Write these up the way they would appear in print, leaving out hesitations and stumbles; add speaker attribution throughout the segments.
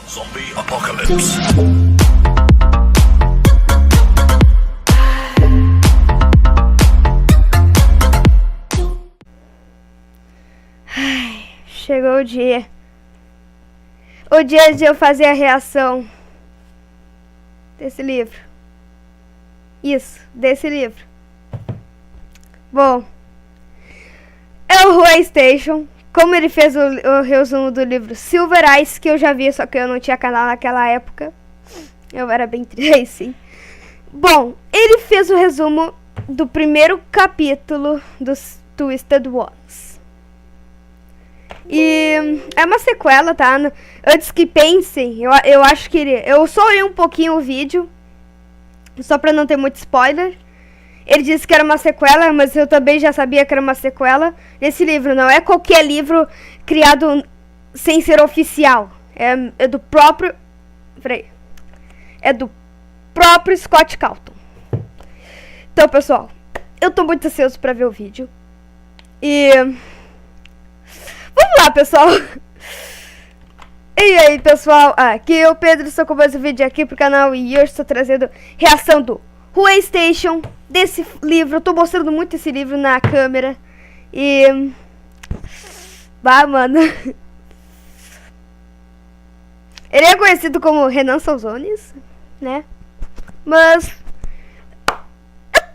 Speaker 1: Zombie Apocalypse.
Speaker 2: Ai, chegou o dia. O dia de eu fazer a reação desse livro. Isso, desse livro. Bom, é o Huey Station. Como ele fez o resumo do livro Silver Eyes, que eu já vi, só que eu não tinha canal naquela época. Eu era bem triste, sim. Bom, ele fez o resumo do primeiro capítulo dos Twisted Ones. E é uma sequela, tá? Antes que pensem, eu acho que eu só olhei um pouquinho o vídeo, só pra não ter muito spoiler. Ele disse que era uma sequela, mas eu também já sabia que era uma sequela. Esse livro não é qualquer livro criado sem ser oficial. É do próprio... Peraí. É do próprio Scott Calton. Então, pessoal, eu tô muito ansioso pra ver o vídeo. E... vamos lá, pessoal. E aí, pessoal, aqui é o Pedro, estou com mais um vídeo aqui pro canal e hoje estou trazendo reação do Huey Station, desse livro. Eu tô mostrando muito esse livro na câmera. E... bah, mano. Ele é conhecido como Renan Salzones, né? Mas...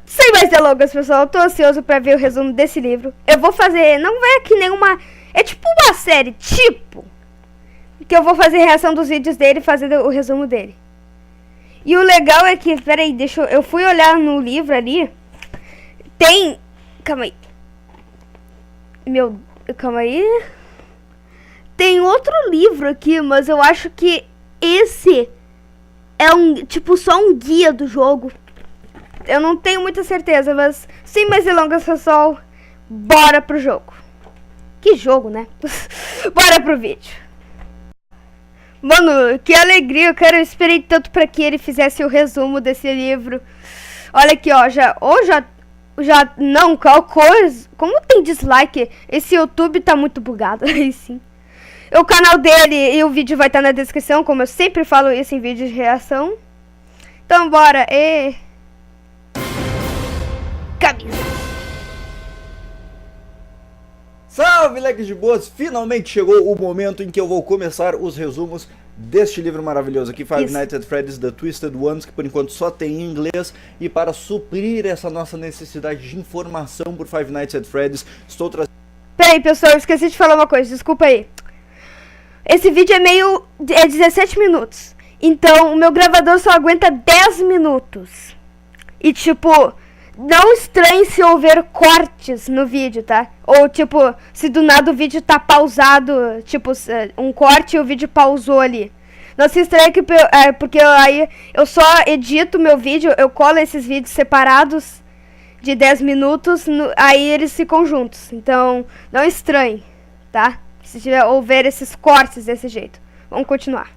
Speaker 2: sem mais delongas, pessoal, eu tô ansioso pra ver o resumo desse livro. Eu vou fazer... não vai aqui nenhuma... é tipo uma série, tipo... que eu vou fazer reação dos vídeos dele e fazer o resumo dele. E o legal é que, peraí, eu fui olhar no livro ali. Tem, calma aí. Calma aí. Tem outro livro aqui, mas eu acho que esse é tipo, só um guia do jogo. Eu não tenho muita certeza, mas sem mais delongas, pessoal, bora pro jogo. Que jogo, né? Bora pro vídeo. Mano, que alegria, eu esperei tanto pra que ele fizesse o resumo desse livro. Olha aqui, ó, não, qual coisa, como tem dislike, esse YouTube tá muito bugado, aí sim. O canal dele e o vídeo vai estar na descrição, como eu sempre falo isso em vídeos de reação. Então bora, camisa.
Speaker 3: Salve, leques de boas! Finalmente chegou o momento em que eu vou começar os resumos deste livro maravilhoso aqui, Five Nights at Freddy's The Twisted Ones, que por enquanto só tem em inglês. E para suprir essa nossa necessidade de informação por Five Nights at Freddy's, estou trazendo...
Speaker 2: Peraí, pessoal, eu esqueci de falar uma coisa, desculpa aí. Esse vídeo é 17 minutos. Então, o meu gravador só aguenta 10 minutos. E tipo... não estranhe se houver cortes no vídeo, tá? Ou, tipo, se do nada o vídeo tá pausado, tipo, um corte e o vídeo pausou ali. Não se estranhe porque aí eu só edito meu vídeo, eu colo esses vídeos separados de 10 minutos, aí eles ficam juntos. Então, não estranhe, tá? Se houver esses cortes desse jeito. Vamos continuar.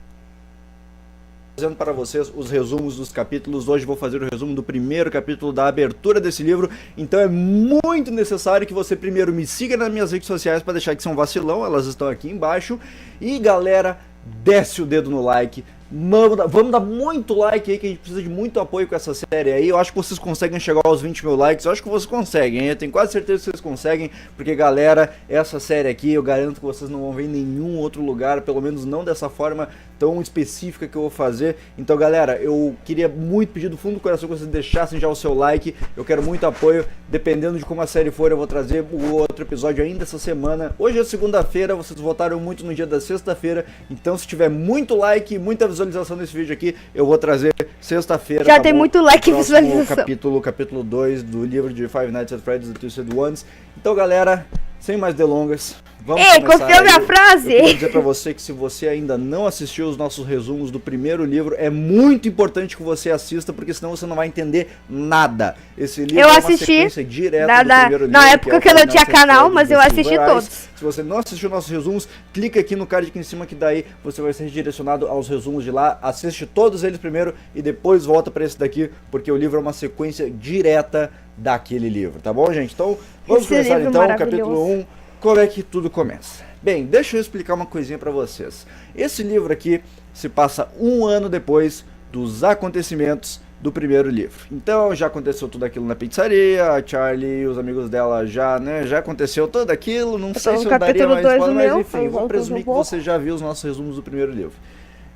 Speaker 3: Trazendo para vocês os resumos dos capítulos. Hoje vou fazer o resumo do primeiro capítulo da abertura desse livro. Então é muito necessário que você primeiro me siga nas minhas redes sociais para deixar que são vacilão, elas estão aqui embaixo. E galera, desce o dedo no like. Vamos dar muito like aí, que a gente precisa de muito apoio com essa série aí. Eu acho que vocês conseguem chegar aos 20 mil likes. Eu acho que vocês conseguem, hein? Eu tenho quase certeza que vocês conseguem. Porque galera, essa série aqui eu garanto que vocês não vão ver em nenhum outro lugar. Pelo menos não dessa forma tão específica que eu vou fazer. Então galera, eu queria muito pedir do fundo do coração que vocês deixassem já o seu like. Eu quero muito apoio. Dependendo de como a série for, eu vou trazer o outro episódio ainda essa semana. Hoje é segunda-feira, vocês votaram muito no dia da sexta-feira. Então se tiver muito like e muita visualização desse vídeo aqui, eu vou trazer sexta-feira.
Speaker 2: Já tem muito like e visualização.
Speaker 3: Capítulo 2 do livro de Five Nights at Freddy's The Twisted Ones. Então galera, sem mais delongas, vamos começar.
Speaker 2: Confia minha frase!
Speaker 3: Eu queria dizer pra você que se você ainda não assistiu os nossos resumos do primeiro livro, é muito importante que você assista, porque senão você não vai entender nada. Esse livro
Speaker 2: eu
Speaker 3: é uma
Speaker 2: assisti
Speaker 3: sequência direta do primeiro livro.
Speaker 2: Na época que eu não tinha canal, mas eu assisti todos.
Speaker 3: Se você não assistiu nossos resumos, clica aqui no card aqui em cima, que daí você vai ser redirecionado aos resumos de lá. Assiste todos eles primeiro e depois volta pra esse daqui, porque o livro é uma sequência direta daquele livro, tá bom, gente? Então, vamos começar então, capítulo 1, como é que tudo começa? Bem, deixa eu explicar uma coisinha pra vocês. Esse livro aqui se passa 1 ano depois dos acontecimentos do primeiro livro. Então já aconteceu tudo aquilo na pizzaria, a Charlie e os amigos dela já aconteceu tudo aquilo, não sei se eu daria mais spoiler, mas enfim, vou presumir que você já viu os nossos resumos do primeiro livro.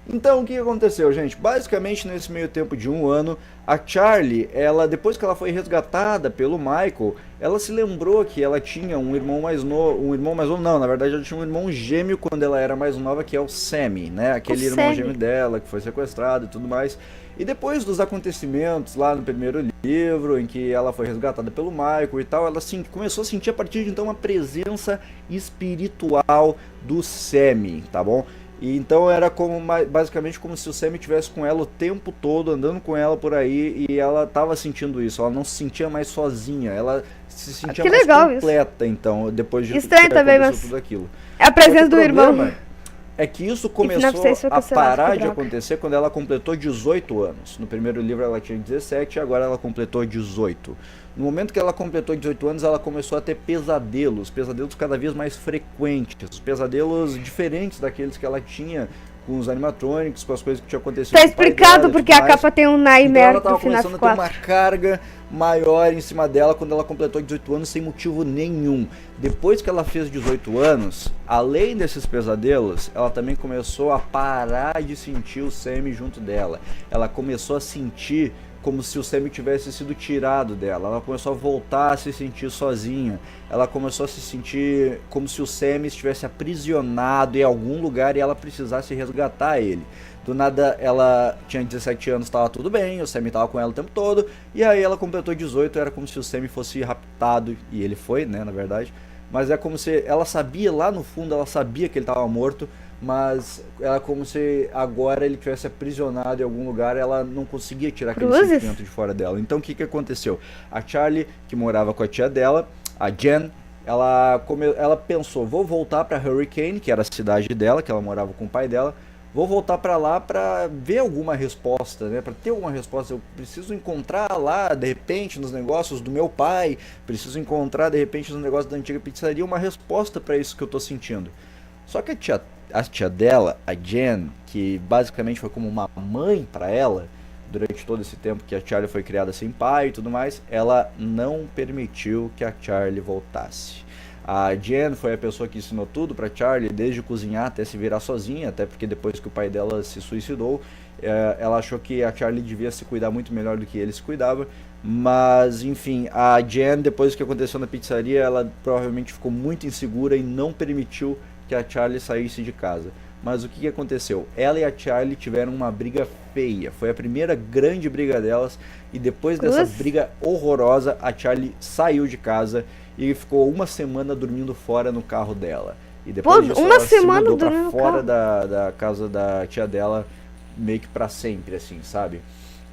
Speaker 3: Então, o que aconteceu, gente? Basicamente, nesse meio tempo de 1 ano, a Charlie, depois que ela foi resgatada pelo Michael, ela se lembrou que ela tinha um irmão mais novo, não, na verdade ela tinha um irmão gêmeo quando ela era mais nova, que é o Sammy, né? Aquele irmão gêmeo dela, que foi sequestrado e tudo mais. E depois dos acontecimentos lá no primeiro livro, em que ela foi resgatada pelo Michael e tal, ela começou a sentir a partir de então uma presença espiritual do Sammy, tá bom? E então era basicamente como se o Sammy estivesse com ela o tempo todo, andando com ela por aí, e ela estava sentindo isso, ela não se sentia mais sozinha, ela se sentia mais completa, isso. Então, depois de
Speaker 2: estranho também, mas
Speaker 3: tudo aquilo.
Speaker 2: É a presença do irmão.
Speaker 3: É que isso começou a parar de acontecer quando ela completou 18 anos. No primeiro livro ela tinha 17 e agora ela completou 18. No momento que ela completou 18 anos, ela começou a ter pesadelos cada vez mais frequentes, pesadelos diferentes daqueles que ela tinha com os animatronics, com as coisas que tinham acontecido.
Speaker 2: Tá explicado porque a capa tem um nightmare
Speaker 3: do FNAF 4. Então ela tava começando a ter uma carga maior em cima dela quando ela completou 18 anos sem motivo nenhum. Depois que ela fez 18 anos, além desses pesadelos, ela também começou a parar de sentir o Sammy junto dela. Ela começou a sentir como se o Sammy tivesse sido tirado dela. Ela começou a voltar a se sentir sozinha. Ela começou a se sentir como se o Sammy estivesse aprisionado em algum lugar e ela precisasse resgatar ele. Do nada, ela tinha 17 anos, estava tudo bem, o Sammy estava com ela o tempo todo, e aí ela completou 18, era como se o Sammy fosse raptado, e ele foi, né, na verdade. Mas é como se ela sabia, lá no fundo, ela sabia que ele estava morto, mas era como se agora ele tivesse aprisionado em algum lugar, ela não conseguia tirar aquele sentimento de fora dela. Então o que aconteceu? A Charlie, que morava com a tia dela, a Jen, ela pensou, vou voltar para Hurricane, que era a cidade dela, que ela morava com o pai dela, vou voltar para lá para ver alguma resposta, né? Para ter alguma resposta. Eu preciso encontrar lá, de repente, nos negócios do meu pai, preciso encontrar, de repente, nos negócios da antiga pizzaria, uma resposta para isso que eu tô sentindo. Só que a tia dela, a Jen, que basicamente foi como uma mãe para ela, durante todo esse tempo que a Charlie foi criada sem pai e tudo mais, ela não permitiu que a Charlie voltasse. A Jen foi a pessoa que ensinou tudo pra Charlie, desde cozinhar até se virar sozinha, até porque depois que o pai dela se suicidou, ela achou que a Charlie devia se cuidar muito melhor do que ele se cuidava. Mas, enfim, a Jen, depois do que aconteceu na pizzaria, ela provavelmente ficou muito insegura e não permitiu que a Charlie saísse de casa. Mas o que aconteceu? Ela e a Charlie tiveram uma briga feia. Foi a primeira grande briga delas. E depois dessa briga horrorosa, a Charlie saiu de casa e ficou 1 semana dormindo fora no carro dela. E depois disso, ela se mudou pra fora da casa da tia dela, meio que pra sempre, assim, sabe?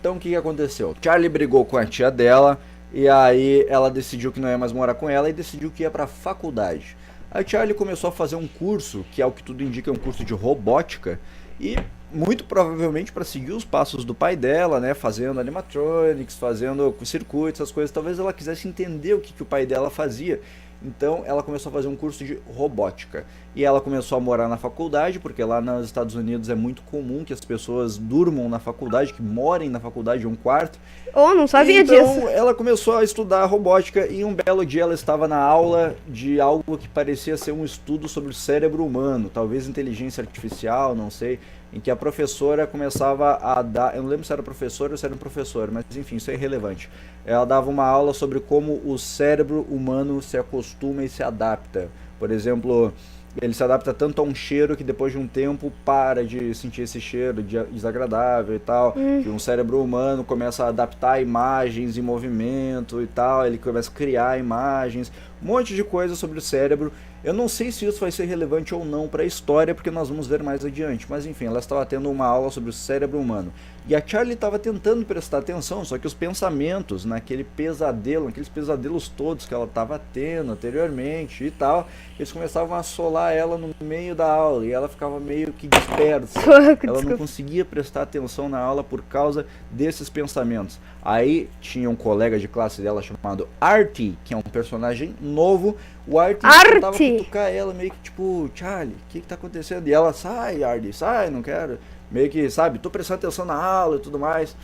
Speaker 3: Então o que aconteceu? Charlie brigou com a tia dela. E aí ela decidiu que não ia mais morar com ela e decidiu que ia pra faculdade. A Charlie começou a fazer um curso, que é o que tudo indica, é um curso de robótica, e muito provavelmente para seguir os passos do pai dela, né, fazendo animatronics, fazendo circuitos, essas coisas, talvez ela quisesse entender o que o pai dela fazia. Então ela começou a fazer um curso de robótica. E ela começou a morar na faculdade, porque lá nos Estados Unidos é muito comum que as pessoas durmam na faculdade, que morem na faculdade em um quarto.
Speaker 2: Oh, não sabia disso.
Speaker 3: Então ela começou a estudar robótica e um belo dia ela estava na aula de algo que parecia ser um estudo sobre o cérebro humano, talvez inteligência artificial, não sei, em que a professora começava a dar, eu não lembro se era professora ou se era um professor, mas enfim, isso é irrelevante. Ela dava uma aula sobre como o cérebro humano se acostuma e se adapta. Por exemplo, ele se adapta tanto a um cheiro que depois de um tempo para de sentir esse cheiro desagradável e tal. Que um cérebro humano começa a adaptar imagens em movimento e tal, ele começa a criar imagens, um monte de coisa sobre o cérebro. Eu não sei se isso vai ser relevante ou não para a história, porque nós vamos ver mais adiante. Mas enfim, ela estava tendo uma aula sobre o cérebro humano. E a Charlie estava tentando prestar atenção, só que os pensamentos naquele pesadelo, naqueles pesadelos todos que ela estava tendo anteriormente e tal, eles começavam a assolar ela no meio da aula e ela ficava meio que dispersa. Ela não conseguia prestar atenção na aula por causa desses pensamentos. Aí tinha um colega de classe dela chamado Artie, que é um personagem novo. O Art
Speaker 2: Art!
Speaker 3: tentava cutucar ela, meio que tipo, Charlie, o que tá acontecendo? E ela, sai, Ardy, sai, não quero. Meio que, sabe, tô prestando atenção na aula e tudo mais.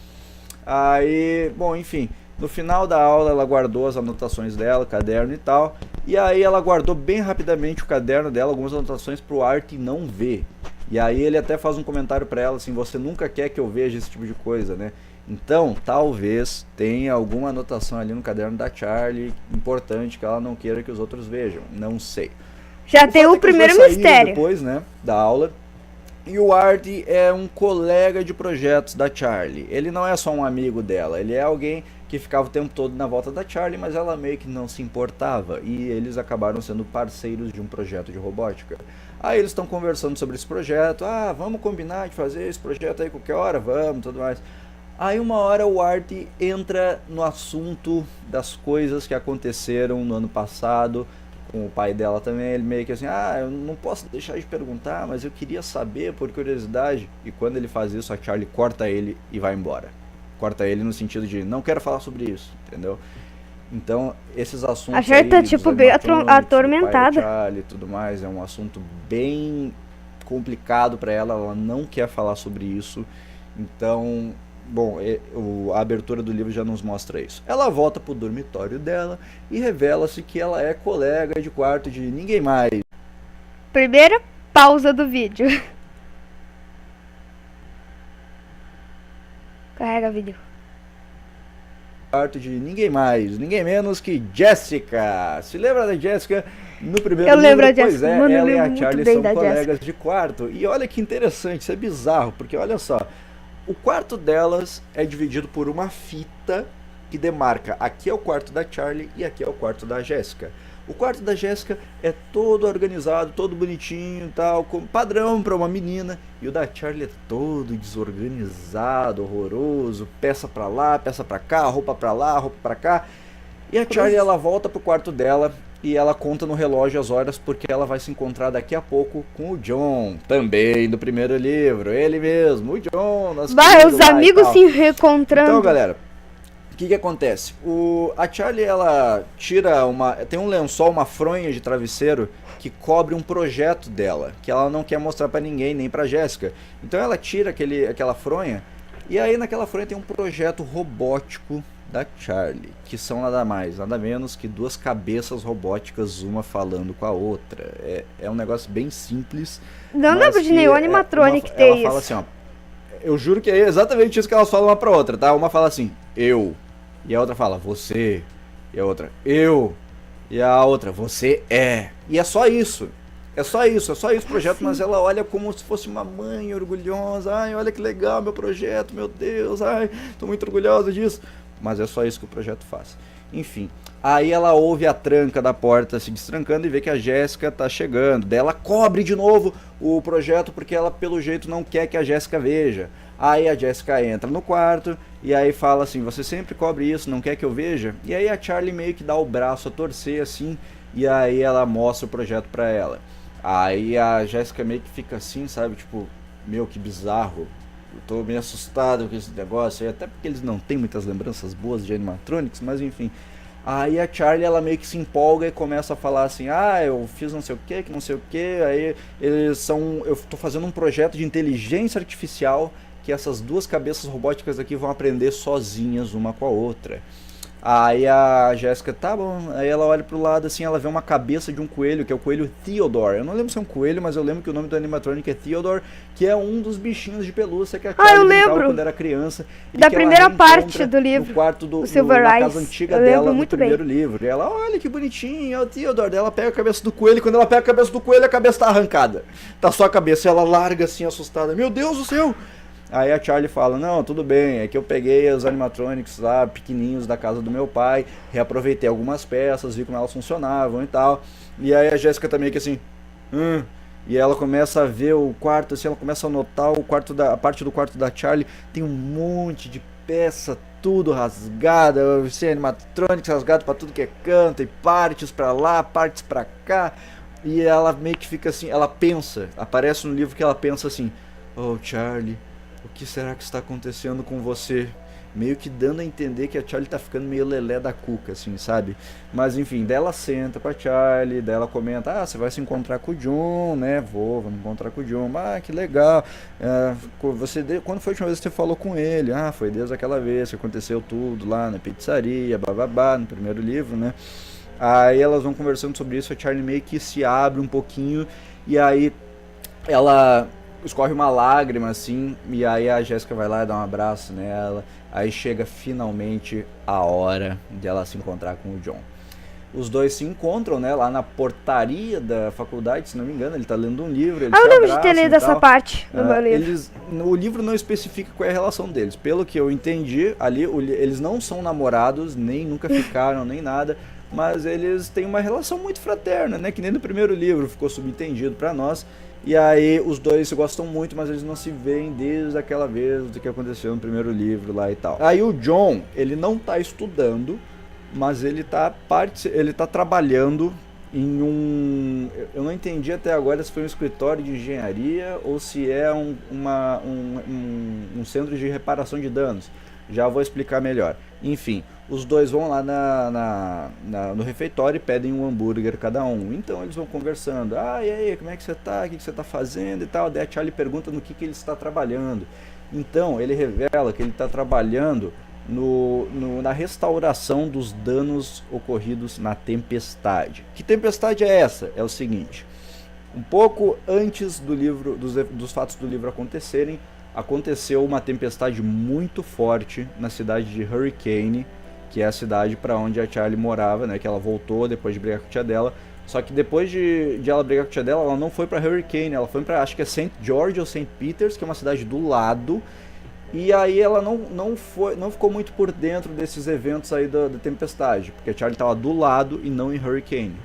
Speaker 3: Aí, bom, enfim, no final da aula ela guardou as anotações dela, o caderno e tal. E aí ela guardou bem rapidamente o caderno dela, algumas anotações pro Art não ver. E aí ele até faz um comentário pra ela assim, você nunca quer que eu veja esse tipo de coisa, né? Então, talvez tenha alguma anotação ali no caderno da Charlie importante que ela não queira que os outros vejam, não sei.
Speaker 2: Já tem
Speaker 3: fato
Speaker 2: o
Speaker 3: é que os
Speaker 2: primeiro
Speaker 3: dois saíram
Speaker 2: mistério.
Speaker 3: depois, né, da aula. E o Art é um colega de projetos da Charlie. Ele não é só um amigo dela, ele é alguém que ficava o tempo todo na volta da Charlie, mas ela meio que não se importava. E eles acabaram sendo parceiros de um projeto de robótica. Aí eles estão conversando sobre esse projeto. Ah, vamos combinar de fazer esse projeto aí qualquer hora? Vamos, tudo mais. Aí uma hora o Art entra no assunto das coisas que aconteceram no ano passado, com o pai dela também. Ele meio que assim, ah, eu não posso deixar de perguntar, mas eu queria saber por curiosidade. E quando ele faz isso, a Charlie corta ele e vai embora. Corta ele no sentido de, não quero falar sobre isso, entendeu? Então, esses assuntos
Speaker 2: A Charlie tá,
Speaker 3: aí,
Speaker 2: tipo,
Speaker 3: dos
Speaker 2: bem
Speaker 3: animatronics,
Speaker 2: atormentada.
Speaker 3: do pai da Charlie e tudo mais, é um assunto bem complicado pra ela, ela não quer falar sobre isso. Então, bom, a abertura do livro já nos mostra isso. Ela volta pro dormitório dela e revela-se que ela é colega de quarto de ninguém mais.
Speaker 2: Primeira pausa do vídeo. Carrega vídeo.
Speaker 3: Quarto de ninguém mais, ninguém menos que Jessica. Se lembra da Jessica no primeiro
Speaker 2: Eu
Speaker 3: livro?
Speaker 2: lembro da
Speaker 3: Pois
Speaker 2: Jessica.
Speaker 3: é,
Speaker 2: Mano, eu
Speaker 3: ela e
Speaker 2: lembro
Speaker 3: a
Speaker 2: muito
Speaker 3: Charlie
Speaker 2: bem
Speaker 3: são
Speaker 2: da
Speaker 3: colegas de quarto. E olha que interessante, isso é bizarro, porque olha só, o quarto delas é dividido por uma fita que demarca aqui é o quarto da Charlie e aqui é o quarto da Jessica. O quarto da Jessica é todo organizado, todo bonitinho, tal, como padrão para uma menina, e o da Charlie é todo desorganizado, horroroso, peça para lá, peça para cá, roupa para lá, roupa para cá. E a Charlie ela volta pro quarto dela e ela conta no relógio as horas porque ela vai se encontrar daqui a pouco com o John, também do primeiro livro, ele mesmo, o John.
Speaker 2: Vai, os amigos se reencontrando.
Speaker 3: Então, galera, o que acontece? A Charlie, ela tira tem um lençol, uma fronha de travesseiro que cobre um projeto dela, que ela não quer mostrar pra ninguém, nem pra Jéssica. Então ela tira aquela fronha, e aí naquela fronha tem um projeto robótico da Charlie, que são nada mais, nada menos que duas cabeças robóticas, uma falando com a outra. É um negócio bem simples.
Speaker 2: Não lembro de nenhum animatronic ter
Speaker 3: ela
Speaker 2: isso.
Speaker 3: fala assim, ó, eu juro que é exatamente isso que elas falam uma pra outra, tá? Uma fala assim, eu. E a outra fala, você. E a outra, eu. E a outra, você é. E é só isso. É só isso o projeto, mas ela olha como se fosse uma mãe orgulhosa. Ai, olha que legal meu projeto, meu Deus. Ai, tô muito orgulhosa disso. Mas é só isso que o projeto faz. Enfim, aí ela ouve a tranca da porta se destrancando e vê que a Jéssica tá chegando. Daí ela cobre de novo o projeto porque ela pelo jeito não quer que a Jéssica veja. Aí a Jéssica entra no quarto e aí fala assim, você sempre cobre isso, não quer que eu veja? E aí a Charlie meio que dá o braço a torcer assim, e aí ela mostra o projeto pra ela. Aí a Jéssica meio que fica assim, sabe, tipo, meu, que bizarro. Eu tô meio assustado com esse negócio aí, até porque eles não têm muitas lembranças boas de animatronics, mas enfim. Aí a Charlie, ela meio que se empolga e começa a falar assim, ah, eu fiz não sei o que não sei o que, aí eu tô fazendo um projeto de inteligência artificial que essas duas cabeças robóticas aqui vão aprender sozinhas uma com a outra. Aí a Jéssica, tá bom, aí ela olha pro lado assim, ela vê uma cabeça de um coelho, que é o coelho Theodore. Eu não lembro se é um coelho, mas eu lembro que o nome do animatronic é Theodore, que é um dos bichinhos de pelúcia que a Charlie brincava quando era criança. E
Speaker 2: da
Speaker 3: que
Speaker 2: primeira
Speaker 3: ela
Speaker 2: parte do livro,
Speaker 3: no quarto
Speaker 2: o Silver
Speaker 3: na
Speaker 2: Eyes.
Speaker 3: casa antiga
Speaker 2: Eu
Speaker 3: dela,
Speaker 2: lembro
Speaker 3: no
Speaker 2: muito
Speaker 3: primeiro
Speaker 2: bem.
Speaker 3: livro. E ela, olha que bonitinho, é o Theodore. Daí ela pega a cabeça do coelho, e quando ela pega a cabeça do coelho, a cabeça tá arrancada. Tá só a cabeça, e ela larga assim, assustada. Meu Deus do céu! Aí a Charlie fala, não, tudo bem, é que eu peguei os animatronics lá, pequenininhos da casa do meu pai, reaproveitei algumas peças, vi como elas funcionavam e tal. E aí a Jéssica também que assim, e ela começa a ver o quarto, assim, ela começa a notar a parte do quarto da Charlie, tem um monte de peça, tudo rasgada, assim, animatronics rasgado pra tudo que é canto, e partes pra lá, partes pra cá. E ela meio que fica assim, ela pensa, aparece no livro que ela pensa assim, oh Charlie, o que será que está acontecendo com você? meio que dando a entender que a Charlie tá ficando meio lelé da cuca, assim, sabe? Mas enfim, daí ela senta com a Charlie, daí ela comenta, você vai se encontrar com o John, né? Vamos encontrar com o John. Que legal. Quando foi a última vez que você falou com ele? Foi desde aquela vez que aconteceu tudo lá na pizzaria, bababá, no primeiro livro, né? Aí elas vão conversando sobre isso, a Charlie meio que se abre um pouquinho, e aí ela escorre uma lágrima, assim, e aí a Jéssica vai lá e dá um abraço nela. Aí chega finalmente a hora de ela se encontrar com o John. Os dois se encontram, né, lá na portaria da faculdade, se não me engano, ele tá lendo um livro, eles
Speaker 2: eu lembro de ter lido essa parte no meu livro.
Speaker 3: O livro não especifica qual é a relação deles. Pelo que eu entendi, ali eles não são namorados, nem nunca ficaram, nem nada, mas eles têm uma relação muito fraterna, né, que nem no primeiro livro ficou subentendido pra nós. E aí os dois se gostam muito, mas eles não se veem desde aquela vez do que aconteceu no primeiro livro lá e tal. Aí o John, ele não tá estudando, mas ele tá trabalhando em um... Eu não entendi até agora se foi um escritório de engenharia ou se é um centro de reparação de danos. Já vou explicar melhor. Enfim, os dois vão lá no refeitório e pedem um hambúrguer cada um. Então eles vão conversando. E aí, como é que você tá? O que você tá fazendo e tal? Daí a Charlie pergunta no que ele está trabalhando. Então ele revela que ele está trabalhando na restauração dos danos ocorridos na tempestade. Que tempestade é essa? É o seguinte: um pouco antes do livro, dos fatos do livro acontecerem, aconteceu uma tempestade muito forte na cidade de Hurricane, que é a cidade para onde a Charlie morava, né? Que ela voltou depois de brigar com a tia dela. Só que depois de ela brigar com a tia dela, ela não foi para Hurricane, ela foi para, acho que é St. George ou St. Peters, que é uma cidade do lado. E aí ela não ficou muito por dentro desses eventos aí da tempestade, porque a Charlie estava do lado e não em Hurricane.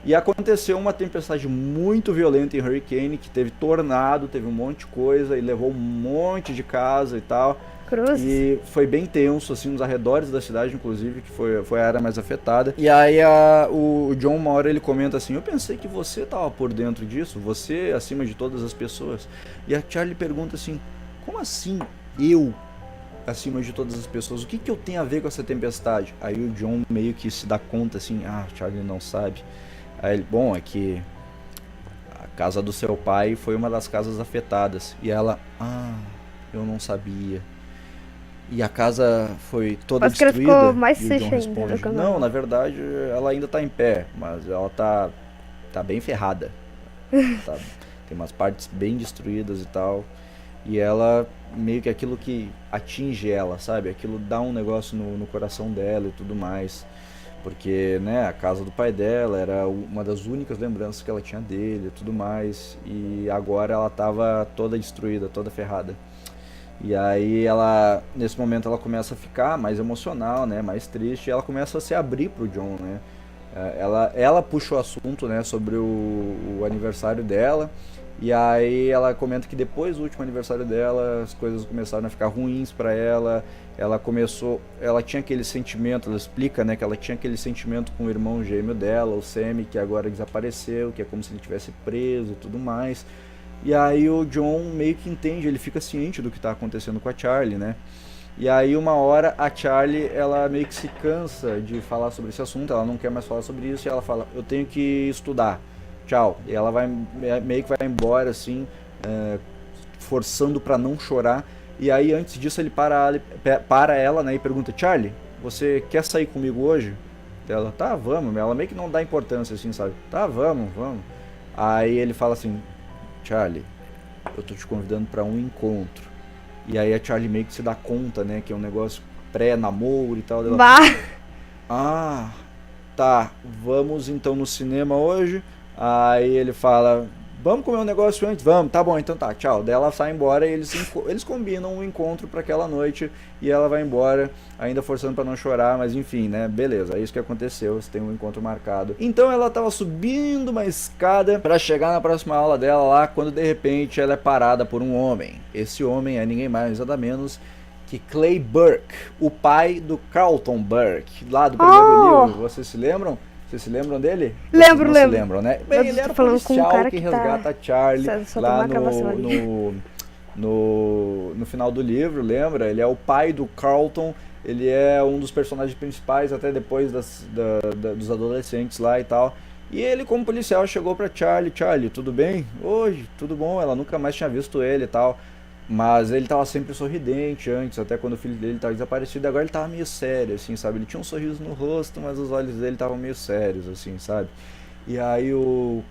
Speaker 3: E aconteceu uma tempestade muito violenta em Hurricane, que teve tornado, teve um monte de coisa e levou um monte de casa e tal.
Speaker 2: Cruz.
Speaker 3: E foi bem tenso, assim, nos arredores da cidade, inclusive, que foi a área mais afetada. E aí o John, uma hora, ele comenta assim: eu pensei que você estava por dentro disso, você acima de todas as pessoas. E a Charlie pergunta assim: como assim eu acima de todas as pessoas? O que eu tenho a ver com essa tempestade? Aí o John meio que se dá conta assim: Charlie não sabe. Aí ele: bom, é que a casa do seu pai foi uma das casas afetadas. E ela: eu não sabia. E a casa foi toda destruída.
Speaker 2: Que ela ficou mais
Speaker 3: e o John
Speaker 2: ainda,
Speaker 3: responde: não, na verdade ela ainda tá em pé, mas ela tá bem ferrada. Tem umas partes bem destruídas e tal. E ela, meio que aquilo que atinge ela, sabe? Aquilo dá um negócio no coração dela e tudo mais. Porque, né, a casa do pai dela era uma das únicas lembranças que ela tinha dele e tudo mais. E agora ela tava toda destruída, toda ferrada. E aí ela, nesse momento, ela começa a ficar mais emocional, né, mais triste. E ela começa a se abrir pro John, né. Ela puxa o assunto, né, sobre o aniversário dela. E aí ela comenta que depois do último aniversário dela, as coisas começaram a ficar ruins pra ela. Ela tinha aquele sentimento, ela explica, né, que ela tinha aquele sentimento com o irmão gêmeo dela, o Sammy, que agora desapareceu, que é como se ele tivesse preso e tudo mais. E aí o John meio que entende, ele fica ciente do que tá acontecendo com a Charlie, né. E aí uma hora a Charlie, ela meio que se cansa de falar sobre esse assunto, ela não quer mais falar sobre isso, e ela fala: eu tenho que estudar. Tchau. E ela meio que vai embora assim, forçando pra não chorar. E aí antes disso ele para ela, né, e pergunta: Charlie, você quer sair comigo hoje? Ela: tá, vamos. Ela meio que não dá importância assim, sabe? Tá, vamos. Aí ele fala assim: Charlie, eu tô te convidando pra um encontro. E aí a Charlie meio que se dá conta, né, que é um negócio pré-namoro e tal. Ela: tá, vamos então no cinema hoje. Aí ele fala: vamos comer um negócio antes? Vamos, tá bom, então tá, tchau. Daí ela sai embora e eles combinam um encontro pra aquela noite. E ela vai embora, ainda forçando pra não chorar, mas enfim, né, beleza, é isso que aconteceu, você tem um encontro marcado. Então ela tava subindo uma escada pra chegar na próxima aula dela lá, quando de repente ela é parada por um homem. Esse homem é ninguém mais, nada menos que Clay Burke, o pai do Carlton Burke, lá do primeiro livro. Vocês se lembram? Vocês se lembram dele?
Speaker 2: Lembro.
Speaker 3: Se lembram, né? Bem, ele era policial que resgata a Charlie
Speaker 2: lá
Speaker 3: no final do livro, lembra? Ele é o pai do Carlton, ele é um dos personagens principais até depois dos adolescentes lá e tal. E ele, como policial, chegou pra Charlie, tudo bem? Oi, tudo bom? Ela nunca mais tinha visto ele e tal. Mas ele tava sempre sorridente antes, até quando o filho dele tava desaparecido. Agora ele tava meio sério, assim, sabe? Ele tinha um sorriso no rosto, mas os olhos dele estavam meio sérios, assim, sabe? E aí o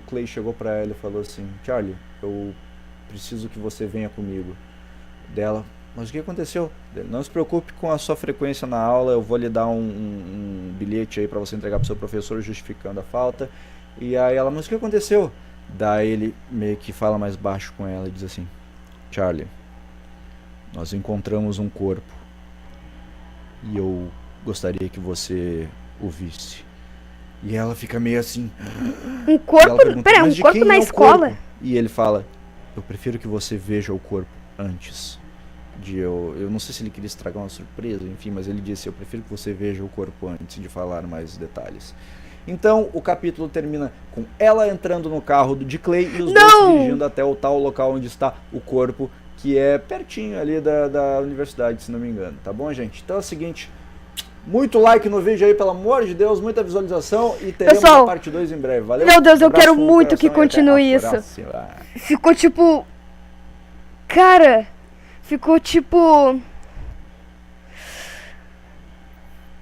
Speaker 3: Clay chegou pra ela e falou assim: Charlie, eu preciso que você venha comigo. Dela: mas o que aconteceu? Não se preocupe com a sua frequência na aula, eu vou lhe dar um bilhete aí pra você entregar pro seu professor justificando a falta. E aí ela: mas o que aconteceu? Daí ele meio que fala mais baixo com ela e diz assim: Charlie, nós encontramos um corpo e eu gostaria que você o visse. E ela fica meio assim.
Speaker 2: Um corpo? Pera,
Speaker 3: mas
Speaker 2: um
Speaker 3: de
Speaker 2: corpo
Speaker 3: quem
Speaker 2: na
Speaker 3: é o
Speaker 2: escola?
Speaker 3: corpo? E ele fala: eu prefiro que você veja o corpo antes de eu não sei se ele queria estragar uma surpresa, enfim, mas ele disse: eu prefiro que você veja o corpo antes de falar mais detalhes. Então o capítulo termina com ela entrando no carro de Clay e os dois se dirigindo até o tal local onde está o corpo, que é pertinho ali da universidade, se não me engano. Tá bom, gente? Então é o seguinte, muito like no vídeo aí, pelo amor de Deus, muita visualização e teremos a parte 2 em breve. Valeu?
Speaker 2: Meu Deus, eu
Speaker 3: Abraço
Speaker 2: quero
Speaker 3: no
Speaker 2: muito que
Speaker 3: coração e até a
Speaker 2: continue isso.
Speaker 3: próxima.
Speaker 2: Ficou tipo... Cara, ficou tipo...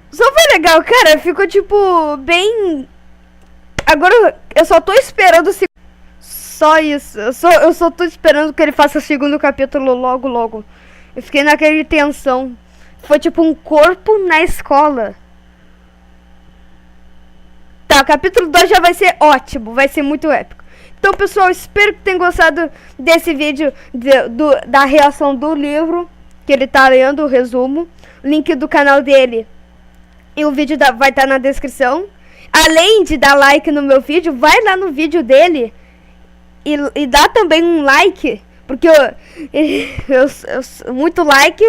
Speaker 2: Só foi legal, cara, ficou tipo bem... Agora eu só tô esperando só isso, eu só tô esperando que ele faça o segundo capítulo logo, logo. Eu fiquei naquela tensão. Foi tipo um corpo na escola. Tá, capítulo 2 já vai ser ótimo, vai ser muito épico. Então, pessoal, espero que tenham gostado desse vídeo da reação do livro que ele tá lendo, o resumo. Link do canal dele e o vídeo vai estar na descrição. Além de dar like no meu vídeo, vai lá no vídeo dele e dá também um like, porque muito like,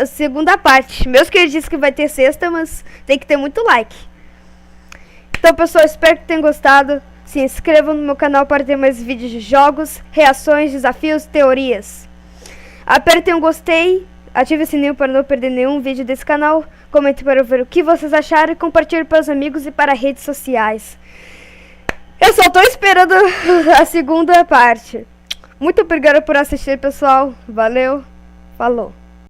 Speaker 2: segunda parte. Mesmo que ele disse que vai ter sexta, mas tem que ter muito like. Então, pessoal, espero que tenham gostado. Se inscrevam no meu canal para ter mais vídeos de jogos, reações, desafios, teorias. Apertem um gostei, ative o sininho para não perder nenhum vídeo desse canal. Comente para ver o que vocês acharam e compartilhe para os amigos e para redes sociais. Eu só tô esperando a segunda parte. Muito obrigada por assistir, pessoal. Valeu, falou.